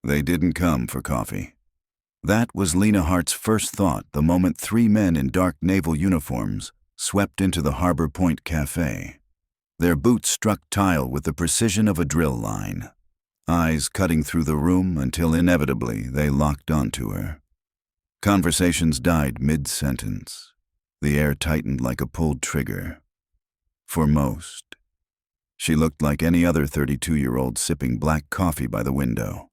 They didn't come for coffee. That was Lena Hart's first thought the moment 3 men in dark naval uniforms swept into the Harbor Point café. Their boots struck tile with the precision of a drill line, eyes cutting through the room until inevitably they locked onto her. Conversations died mid-sentence. The air tightened like a pulled trigger. For most, she looked like any other 32-year-old sipping black coffee by the window.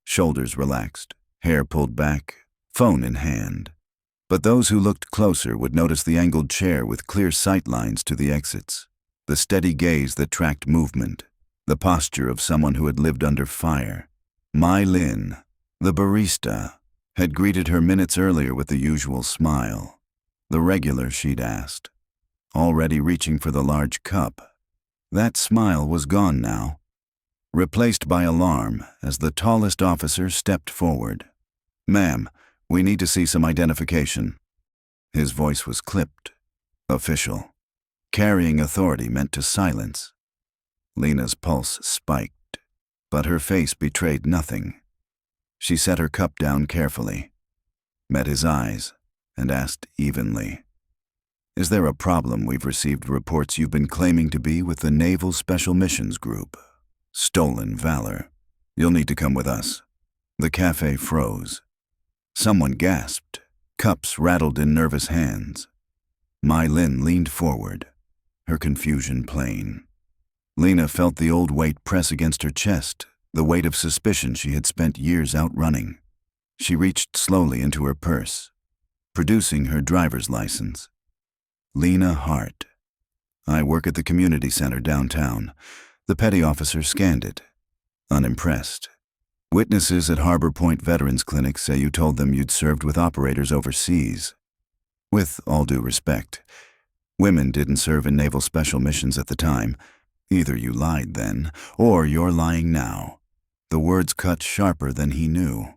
Shoulders relaxed, hair pulled back, phone in hand. But those who looked closer would notice the angled chair with clear sight lines to the exits, the steady gaze that tracked movement, the posture of someone who had lived under fire. Mai Lin, the barista, had greeted her minutes earlier with the usual smile. The regular she'd asked, already reaching for the large cup. That smile was gone now, replaced by alarm as the tallest officer stepped forward. "Ma'am, we need to see some identification." His voice was clipped, official. Carrying authority meant to silence. Lena's pulse spiked, but her face betrayed nothing. She set her cup down carefully, met his eyes, and asked evenly, "Is there a problem? We've received reports you've been claiming to be with the Naval Special Missions Group. Stolen Valor. You'll need to come with us." The café froze. Someone gasped. Cups rattled in nervous hands. Mai Lin leaned forward, her confusion plain. Lena felt the old weight press against her chest, the weight of suspicion she had spent years outrunning. She reached slowly into her purse, producing her driver's license. Lena Hart. "I work at the community center downtown." The petty officer scanned it, unimpressed. "Witnesses at Harbor Point Veterans Clinic say you told them you'd served with operators overseas. With all due respect, women didn't serve in Naval Special Missions at the time. Either you lied then, or you're lying now." The words cut sharper than he knew.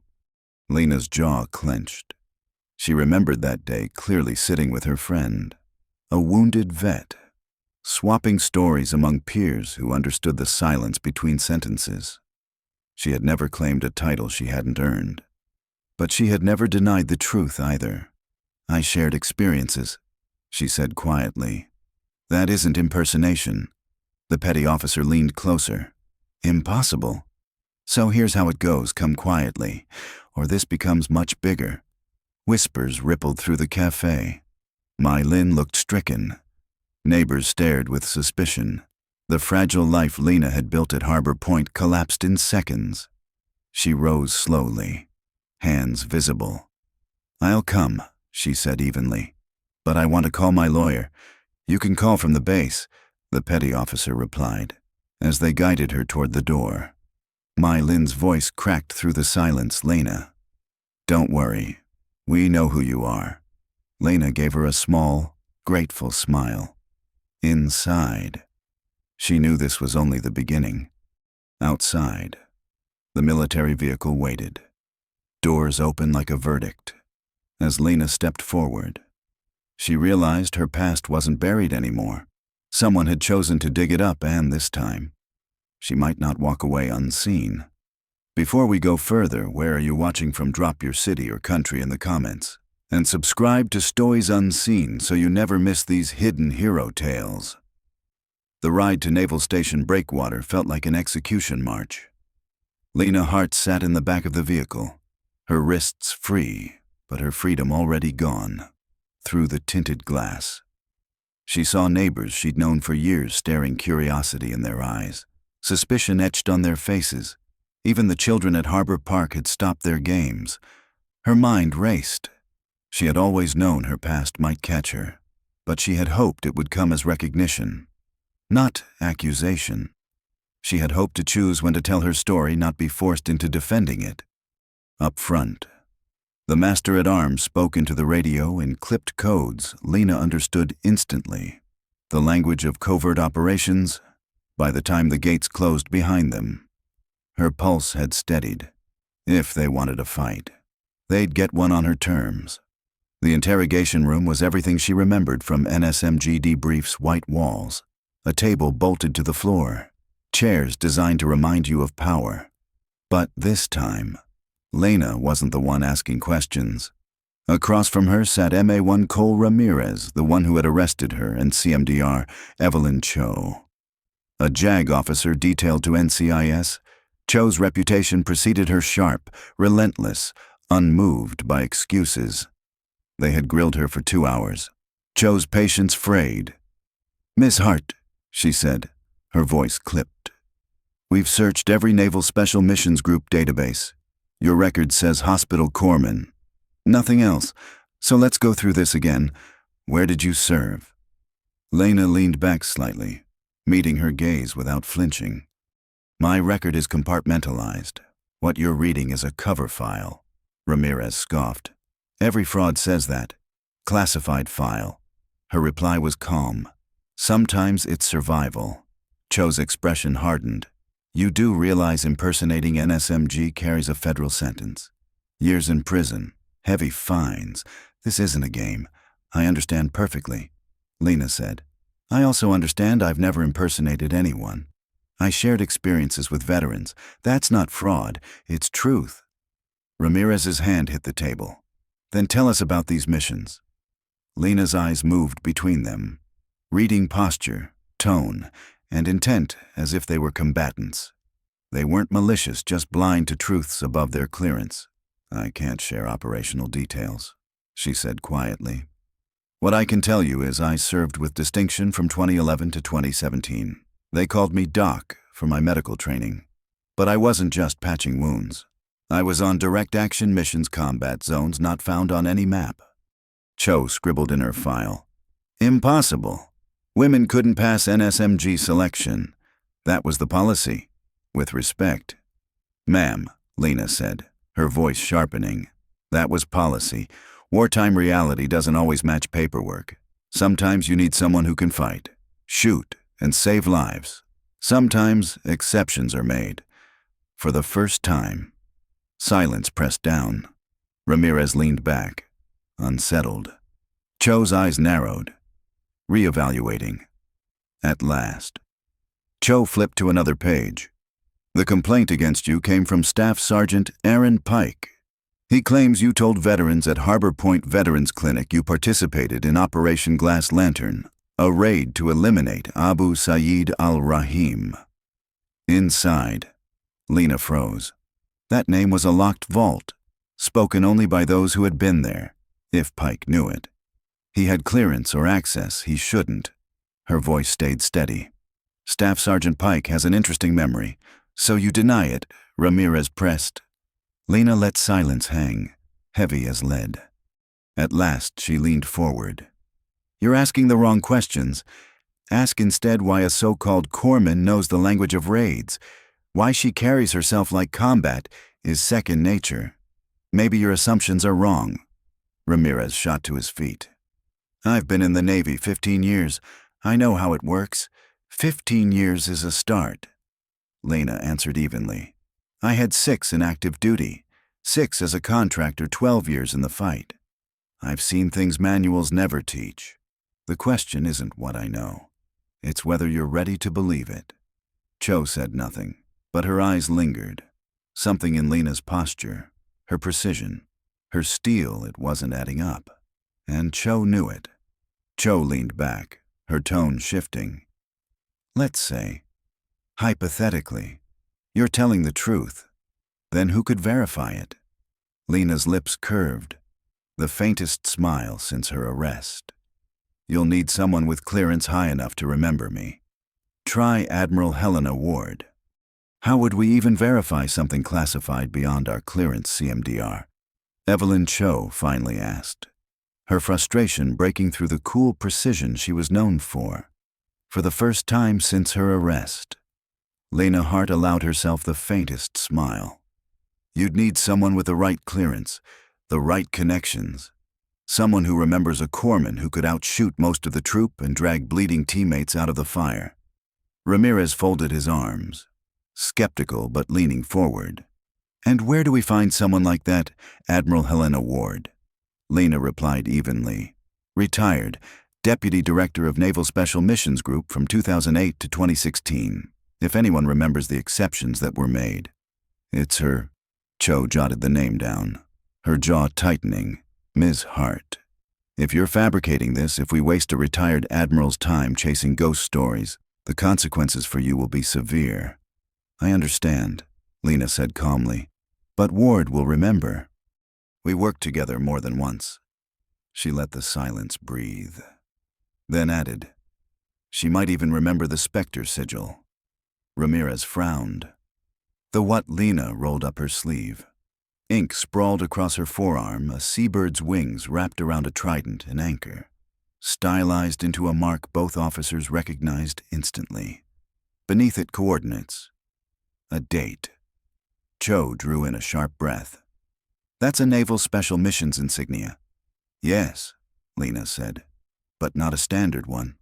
Lena's jaw clenched. She remembered that day clearly sitting with her friend, a wounded vet, swapping stories among peers who understood the silence between sentences. She had never claimed a title she hadn't earned. But she had never denied the truth either. "I shared experiences," she said quietly. "That isn't impersonation." The petty officer leaned closer. "Impossible. So here's how it goes. Come quietly, or this becomes much bigger." Whispers rippled through the café. Mai Lin looked stricken. Neighbors stared with suspicion. The fragile life Lena had built at Harbor Point collapsed in seconds. She rose slowly, hands visible. "I'll come," she said evenly. "But I want to call my lawyer." "You can call from the base," the petty officer replied, as they guided her toward the door. Mai Lin's voice cracked through the silence. "Lena, don't worry. We know who you are." Lena gave her a small, grateful smile. Inside, she knew this was only the beginning. Outside, the military vehicle waited. Doors open like a verdict. As Lena stepped forward, she realized her past wasn't buried anymore. Someone had chosen to dig it up, and this time, she might not walk away unseen. Before we go further, where are you watching from? Drop your city or country in the comments. And subscribe to Stories Unseen so you never miss these hidden hero tales. The ride to Naval Station Breakwater felt like an execution march. Lena Hart sat in the back of the vehicle, her wrists free, but her freedom already gone. Through the tinted glass, she saw neighbors she'd known for years staring curiosity in their eyes, suspicion etched on their faces. Even the children at Harbor Park had stopped their games. Her mind raced. She had always known her past might catch her, but she had hoped it would come as recognition, not accusation. She had hoped to choose when to tell her story, not be forced into defending it. Up front, the master-at-arms spoke into the radio in clipped codes Lena understood instantly, the language of covert operations. By the time the gates closed behind them, her pulse had steadied. If they wanted a fight, they'd get one on her terms. The interrogation room was everything she remembered from NSMG debrief's white walls. A table bolted to the floor, chairs designed to remind you of power. But this time, Lena wasn't the one asking questions. Across from her sat MA1 Cole Ramirez, the one who had arrested her, and CMDR Evelyn Cho. A JAG officer detailed to NCIS, Cho's reputation preceded her sharp, relentless, unmoved by excuses. They had grilled her for 2 hours. Cho's patience frayed. "Miss Hart," she said, her voice clipped. "We've searched every Naval Special Missions Group database. Your record says Hospital Corpsman. Nothing else, so let's go through this again. Where did you serve?" Lena leaned back slightly, meeting her gaze without flinching. "My record is compartmentalized. What you're reading is a cover file," Ramirez scoffed. "Every fraud says that. Classified file." Her reply was calm. "Sometimes it's survival." Cho's expression hardened. "You do realize impersonating NSMG carries a federal sentence. Years in prison, heavy fines. This isn't a game. I understand perfectly," Lena said. "I also understand I've never impersonated anyone. I shared experiences with veterans. That's not fraud, it's truth." Ramirez's hand hit the table. "Then tell us about these missions." Lena's eyes moved between them, reading posture, tone, and intent as if they were combatants. They weren't malicious, just blind to truths above their clearance. "I can't share operational details," she said quietly. "What I can tell you is I served with distinction from 2011 to 2017. They called me Doc for my medical training. But I wasn't just patching wounds. I was on direct action missions, combat zones not found on any map." Cho scribbled in her file. "Impossible. Women couldn't pass NSMG selection. That was the policy. With respect." "Ma'am," Lena said, her voice sharpening. "That was policy. Wartime reality doesn't always match paperwork. Sometimes you need someone who can fight, shoot, and save lives. Sometimes exceptions are made." For the first time, silence pressed down. Ramirez leaned back, unsettled. Cho's eyes narrowed, reevaluating. At last, Cho flipped to another page. "The complaint against you came from Staff Sergeant Aaron Pike. He claims you told veterans at Harbor Point Veterans Clinic you participated in Operation Glass Lantern, a raid to eliminate Abu Sayyid al-Rahim." Inside, Lena froze. That name was a locked vault, spoken only by those who had been there, if Pike knew it. He had clearance or access he shouldn't. Her voice stayed steady. "Staff Sergeant Pike has an interesting memory. So you deny it," Ramirez pressed. Lena let silence hang, heavy as lead. At last she leaned forward. "You're asking the wrong questions. Ask instead why a so-called corpsman knows the language of raids. Why she carries herself like combat is second nature. Maybe your assumptions are wrong." Ramirez shot to his feet. "I've been in the Navy 15 years. I know how it works. 15 years is a start." Lena answered evenly. "I had 6 in active duty, 6 as a contractor, 12 years in the fight. I've seen things manuals never teach. The question isn't what I know. It's whether you're ready to believe it." Cho said nothing, but her eyes lingered. Something in Lena's posture, her precision, her steel, it wasn't adding up. And Cho knew it. Cho leaned back, her tone shifting. "Let's say, hypothetically, you're telling the truth. Then who could verify it?" Lena's lips curved, the faintest smile since her arrest. "You'll need someone with clearance high enough to remember me. Try Admiral Helena Ward." "How would we even verify something classified beyond our clearance, CMDR?" Evelyn Cho finally asked, her frustration breaking through the cool precision she was known for. For the first time since her arrest, Lena Hart allowed herself the faintest smile. "You'd need someone with the right clearance, the right connections. Someone who remembers a corpsman who could outshoot most of the troop and drag bleeding teammates out of the fire." Ramirez folded his arms, skeptical but leaning forward. "And where do we find someone like that, Admiral Helena Ward?" Lena replied evenly. "Retired, Deputy Director of Naval Special Missions Group from 2008 to 2016, if anyone remembers the exceptions that were made." It's her. Cho jotted the name down, her jaw tightening. Ms. Hart. If you're fabricating this, if we waste a retired admiral's time chasing ghost stories, the consequences for you will be severe. I understand, Lena said calmly. But Ward will remember. We worked together more than once. She let the silence breathe. Then added, she might even remember the Spectre sigil. Ramirez frowned. The what? Lena rolled up her sleeve. Ink sprawled across her forearm, a seabird's wings wrapped around a trident, an anchor, stylized into a mark both officers recognized instantly. Beneath it, coordinates. A date. Cho drew in a sharp breath. That's a Naval Special Missions insignia. Yes, Lena said, but not a standard one.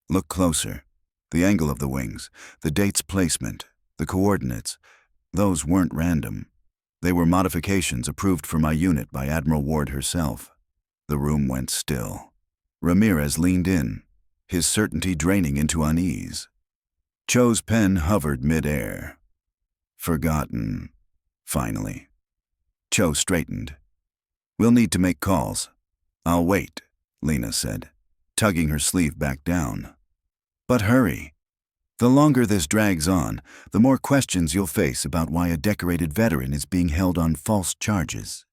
Look closer. The angle of the wings, the date's placement, the coordinates, those weren't random. They were modifications approved for my unit by Admiral Ward herself. The room went still. Ramirez leaned in, his certainty draining into unease. Cho's pen hovered mid-air. Forgotten, finally. Cho straightened. We'll need to make calls. I'll wait, Lena said, tugging her sleeve back down. But hurry. The longer this drags on, the more questions you'll face about why a decorated veteran is being held on false charges.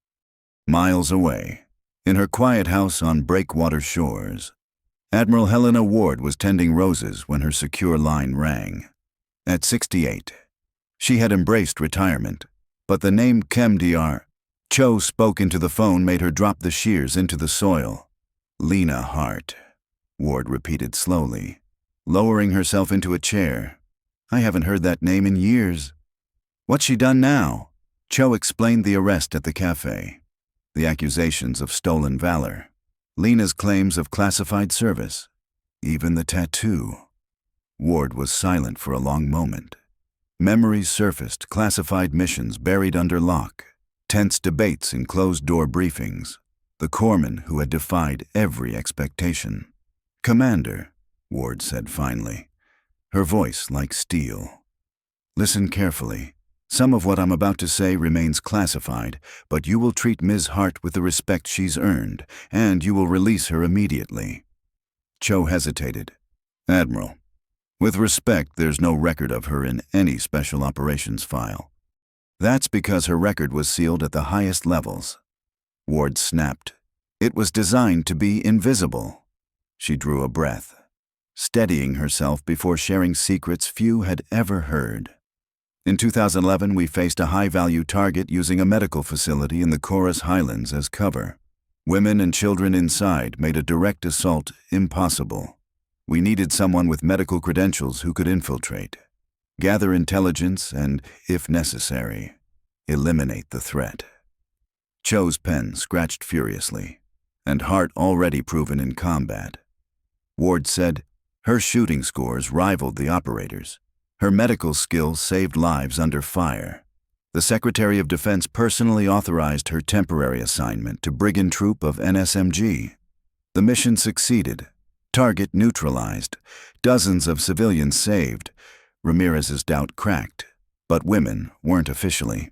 Miles away, in her quiet house on breakwater shores, Admiral Helena Ward was tending roses when her secure line rang. At 68, she had embraced retirement, but the name ChemDR Cho spoke into the phone made her drop the shears into the soil. Lena Hart, Ward repeated slowly, lowering herself into a chair. I haven't heard that name in years. What's she done now? Cho explained the arrest at the café, the accusations of stolen valor, Lena's claims of classified service, even the tattoo. Ward was silent for a long moment. Memories surfaced, classified missions buried under lock, tense debates in closed-door briefings, the corpsman who had defied every expectation. Commander, Ward said finally, her voice like steel. Listen carefully. Some of what I'm about to say remains classified, but you will treat Ms. Hart with the respect she's earned, and you will release her immediately. Cho hesitated. Admiral, with respect, there's no record of her in any special operations file. That's because her record was sealed at the highest levels. Ward snapped. It was designed to be invisible. She drew a breath, steadying herself before sharing secrets few had ever heard. In 2011, we faced a high-value target using a medical facility in the Corus Highlands as cover. Women and children inside made a direct assault impossible. We needed someone with medical credentials who could infiltrate, gather intelligence, and, if necessary, eliminate the threat. Cho's pen scratched furiously, and Hart already proven in combat. Ward said, her shooting scores rivaled the operators. Her medical skills saved lives under fire. The Secretary of Defense personally authorized her temporary assignment to Brigand Troop of NSMG. The mission succeeded. Target neutralized. Dozens of civilians saved. Ramirez's doubt cracked, but women weren't officially.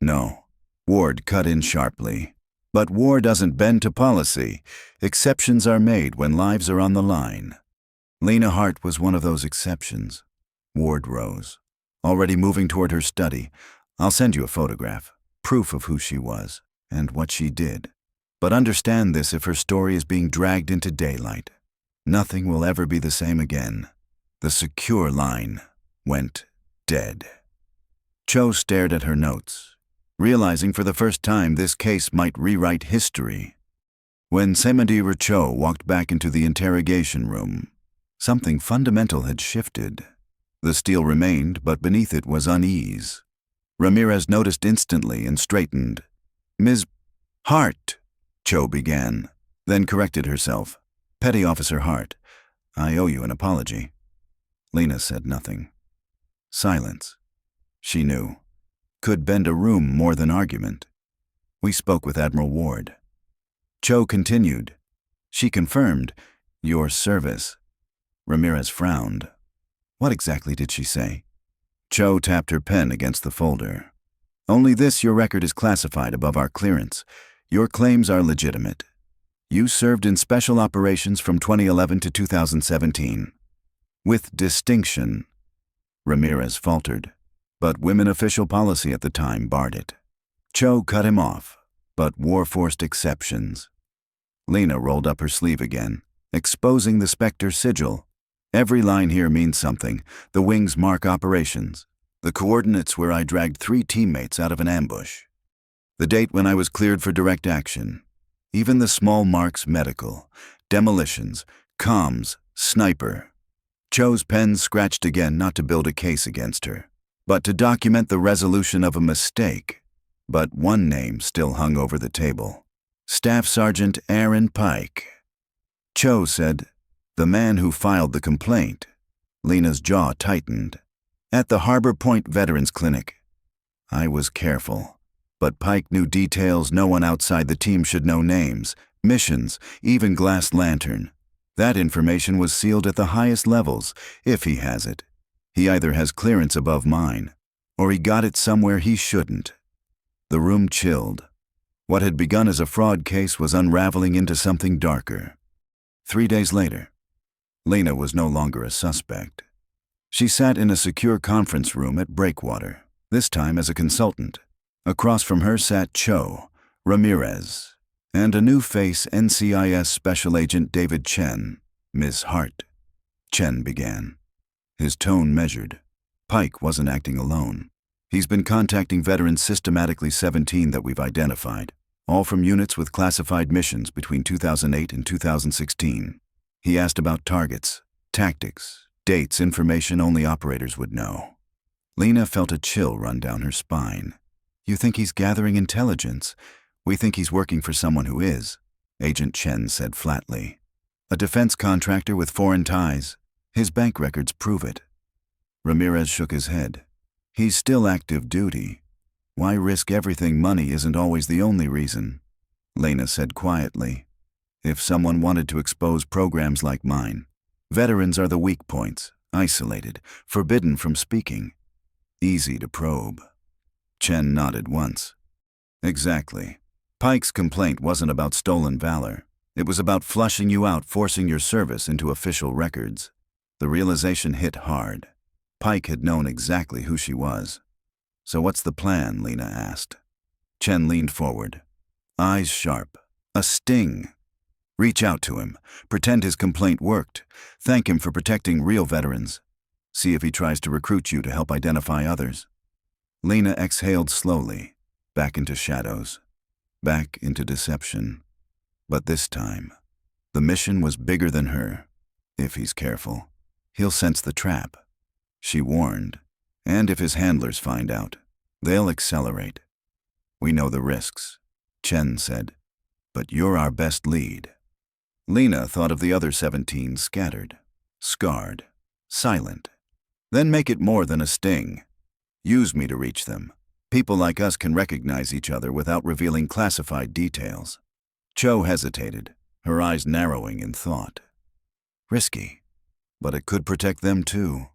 No, Ward cut in sharply. But war doesn't bend to policy. Exceptions are made when lives are on the line. Lena Hart was one of those exceptions. Ward rose, already moving toward her study. I'll send you a photograph, proof of who she was and what she did. But understand this: if her story is being dragged into daylight, nothing will ever be the same again. The secure line went dead. Cho stared at her notes, realizing for the first time this case might rewrite history. When Semadi Cho walked back into the interrogation room, something fundamental had shifted. The steel remained, but beneath it was unease. Ramirez noticed instantly and straightened. Ms. Hart, Cho began, then corrected herself. Petty Officer Hart, I owe you an apology. Lena said nothing. Silence, she knew, could bend a room more than argument. We spoke with Admiral Ward. Cho continued. She confirmed your service. Ramirez frowned. What exactly did she say? Cho tapped her pen against the folder. Only this: your record is classified above our clearance. Your claims are legitimate. You served in special operations from 2011 to 2017. With distinction, Ramirez faltered, but women official policy at the time barred it. Cho cut him off, but war forced exceptions. Lena rolled up her sleeve again, exposing the Spectre sigil. Every line here means something. The wings mark operations. The coordinates where I dragged 3 teammates out of an ambush. The date when I was cleared for direct action. Even the small marks: medical, demolitions, comms, sniper. Cho's pen scratched again, not to build a case against her, but to document the resolution of a mistake. But one name still hung over the table: Staff Sergeant Aaron Pike. Cho said, "The man who filed the complaint." Lena's jaw tightened. "At the Harbor Point Veterans Clinic." I was careful, but Pike knew details no one outside the team should know: names, missions, even Glass Lantern. That information was sealed at the highest levels, if he has it. He either has clearance above mine, or he got it somewhere he shouldn't. The room chilled. What had begun as a fraud case was unraveling into something darker. 3 days later, Lena was no longer a suspect. She sat in a secure conference room at Breakwater, this time as a consultant. Across from her sat Cho, Ramirez, and a new face: NCIS Special Agent David Chen. "Ms. Hart," Chen began, his tone measured. "Pike wasn't acting alone. He's been contacting veterans systematically, 17 that we've identified, all from units with classified missions between 2008 and 2016. He asked about targets, tactics, dates, information only operators would know." Lena felt a chill run down her spine. "You think he's gathering intelligence? We think he's working for someone who is," Agent Chen said flatly. "A defense contractor with foreign ties. His bank records prove it." Ramirez shook his head. "He's still active duty. Why risk everything? Money isn't always the only reason." Lena said quietly, "If someone wanted to expose programs like mine, veterans are the weak points, isolated, forbidden from speaking. Easy to probe." Chen nodded once. "Exactly. Pike's complaint wasn't about stolen valor. It was about flushing you out, forcing your service into official records." The realization hit hard. Pike had known exactly who she was. "So what's the plan?" Lena asked. Chen leaned forward, eyes sharp. "A sting. Reach out to him. Pretend his complaint worked. Thank him for protecting real veterans. See if he tries to recruit you to help identify others." Lena exhaled slowly, back into shadows, back into deception. But this time, the mission was bigger than her. If he's careful, he'll sense the trap, she warned. And if his handlers find out, they'll accelerate. "We know the risks," Chen said, "but you're our best lead." Lena thought of the other 17 scattered, scarred, silent. "Then make it more than a sting. Use me to reach them. People like us can recognize each other without revealing classified details." Cho hesitated, her eyes narrowing in thought. Risky, but it could protect them too.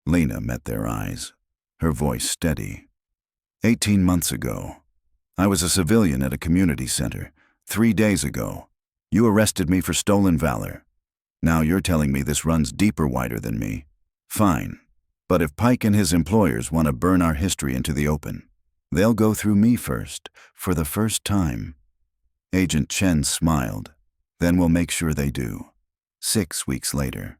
Lena met their eyes, her voice steady. 18 months ago, I was a civilian at a community center. 3 days ago, you arrested me for stolen valor. Now you're telling me this runs deeper, wider than me. Fine, but if Pike and his employers want to burn our history into the open, they'll go through me first, for the first time. Agent Chen smiled. "Then we'll make sure they do." 6 weeks later,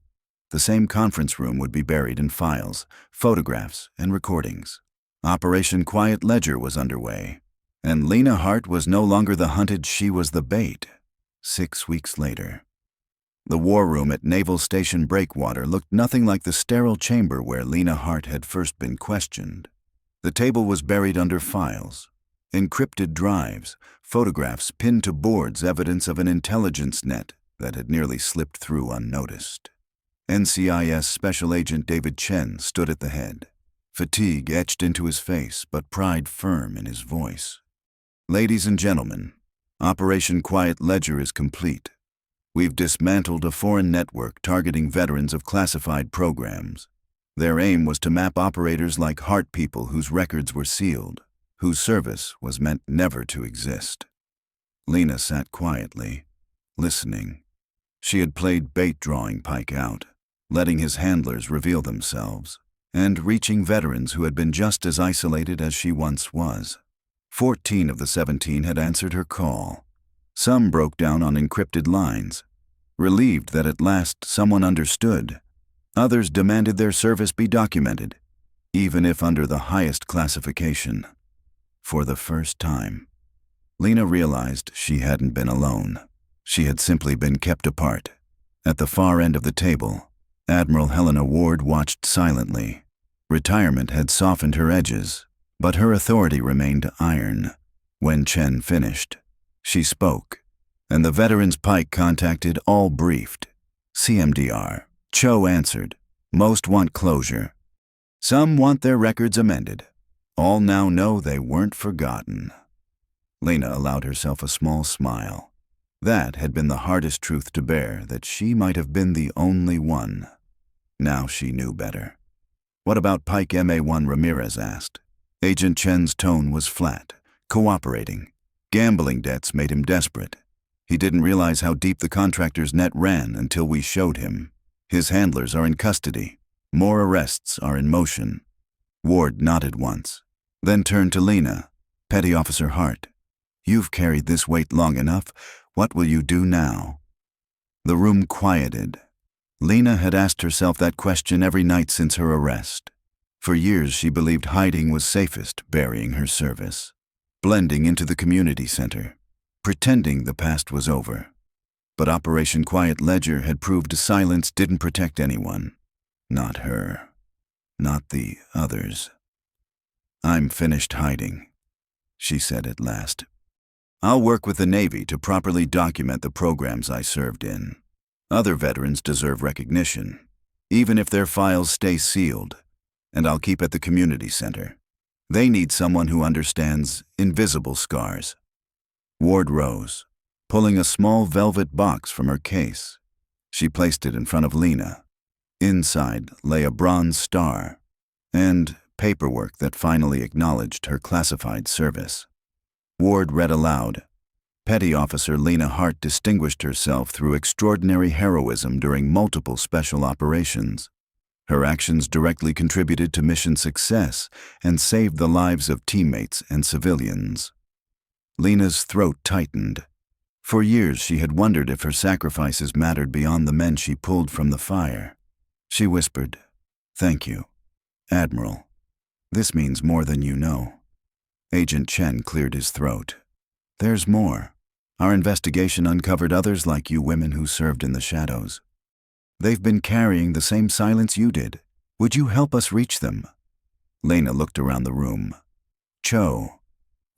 the same conference room would be buried in files, photographs, and recordings. Operation Quiet Ledger was underway, and Lena Hart was no longer the hunted, she was the bait. 6 weeks later, the war room at Naval Station Breakwater looked nothing like the sterile chamber where Lena Hart had first been questioned. The table was buried under files, encrypted drives, photographs pinned to boards, evidence of an intelligence net that had nearly slipped through unnoticed. NCIS Special Agent David Chen stood at the head, fatigue etched into his face but pride firm in his voice. "Ladies and gentlemen, Operation Quiet Ledger is complete. We've dismantled a foreign network targeting veterans of classified programs. Their aim was to map operators like Hart, people whose records were sealed. whose service was meant never to exist. Lena sat quietly, listening. She had played bait drawing Pike out, letting his handlers reveal themselves, and reaching veterans who had been just as isolated as she once was. 14 of the 17 had answered her call. Some broke down on encrypted lines, relieved that at last someone understood. Others demanded their service be documented, even if under the highest classification. For the first time, Lena realized she hadn't been alone. She had simply been kept apart. At the far end of the table, Admiral Helena Ward watched silently. Retirement had softened her edges, but her authority remained iron. When Chen finished, she spoke, and the veterans Pike contacted all briefed. CMDR. Cho answered. Most want closure. Some want their records amended. All now know they weren't forgotten. Lena allowed herself a small smile. That had been the hardest truth to bear, that she might have been the only one. Now she knew better. What about Pike MA1? Ramirez asked. Agent Chen's tone was flat, cooperating. Gambling debts made him desperate. He didn't realize how deep the contractor's net ran until we showed him. His handlers are in custody. More arrests are in motion. Ward nodded once, then turned to Lena. Petty Officer Hart, you've carried this weight long enough. What will you do now? The room quieted. Lena had asked herself that question every night since her arrest. For years she believed hiding was safest, burying her service, blending into the community center, pretending the past was over. But Operation Quiet Ledger had proved silence didn't protect anyone. Not her. Not the others. I'm finished hiding, she said at last. I'll work with the Navy to properly document the programs I served in. Other veterans deserve recognition, even if their files stay sealed, and I'll keep at the community center. They need someone who understands invisible scars. Ward rose, pulling a small velvet box from her case. She placed it in front of Lena. Inside lay a bronze star and paperwork that finally acknowledged her classified service. Ward read aloud. Petty Officer Lena Hart distinguished herself through extraordinary heroism during multiple special operations. Her actions directly contributed to mission success and saved the lives of teammates and civilians. Lena's throat tightened. For years she had wondered if her sacrifices mattered beyond the men she pulled from the fire. She whispered, "Thank you, Admiral. This means more than you know." Agent Chen cleared his throat. "There's more. Our investigation uncovered others like you women who served in the shadows. They've been carrying the same silence you did. Would you help us reach them?" Lena looked around the room. Cho,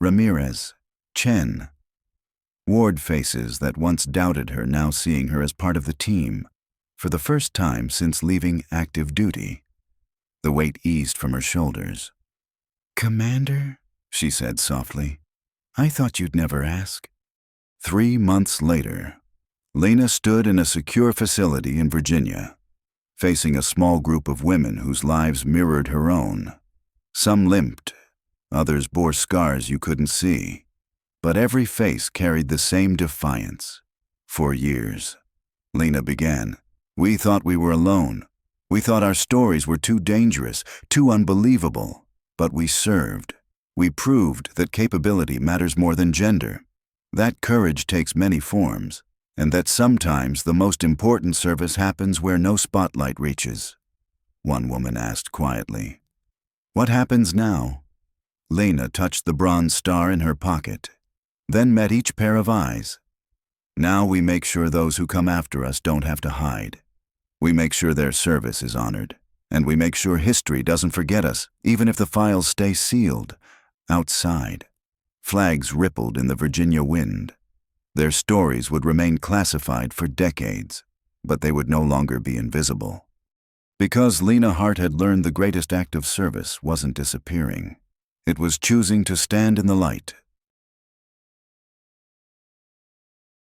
Ramirez, Chen. Ward faces that once doubted her now seeing her as part of the team, for the first time since leaving active duty. The weight eased from her shoulders. "Commander?" she said softly. "I thought you'd never ask." 3 months later, Lena stood in a secure facility in Virginia, facing a small group of women whose lives mirrored her own. Some limped, others bore scars you couldn't see, but every face carried the same defiance. For years, Lena began, we thought we were alone. We thought our stories were too dangerous, too unbelievable, but we served. We proved that capability matters more than gender, that courage takes many forms, and that sometimes the most important service happens where no spotlight reaches. One woman asked quietly. "What happens now?" Lena touched the bronze star in her pocket, then met each pair of eyes. "Now we make sure those who come after us don't have to hide. We make sure their service is honored, and we make sure history doesn't forget us, even if the files stay sealed." Outside, flags rippled in the Virginia wind. Their stories would remain classified for decades, but they would no longer be invisible. Because Lena Hart had learned the greatest act of service wasn't disappearing. It was choosing to stand in the light,